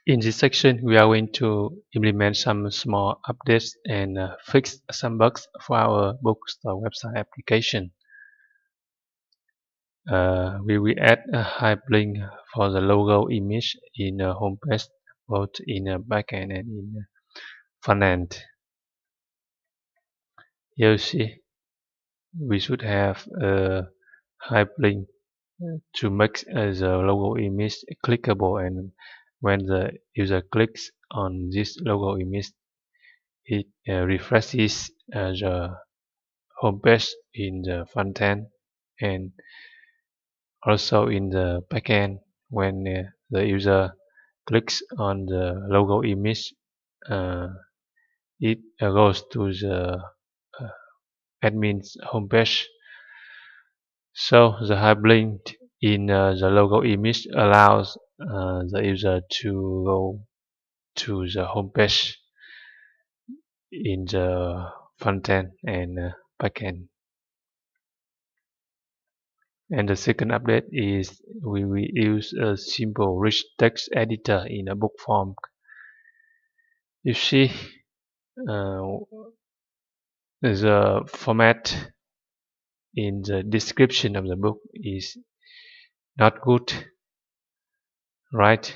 In this section, we are going to implement some small updates and fix some bugs for our bookstore website application. We will add a hyperlink for the logo image in the homepage, both in the backend and in the front end. Here you see, we should have a hyperlink to make the logo image clickable, and when the user clicks on this logo image, it refreshes the homepage in the front end and also in the backend. When the user clicks on the logo image, it goes to the admin's homepage. So the hyperlink in the logo image allows the user to go to the homepage in the front end and backend. And the second update is we will use a simple rich text editor in a book form. You see, the format in the description of the book is not good, right?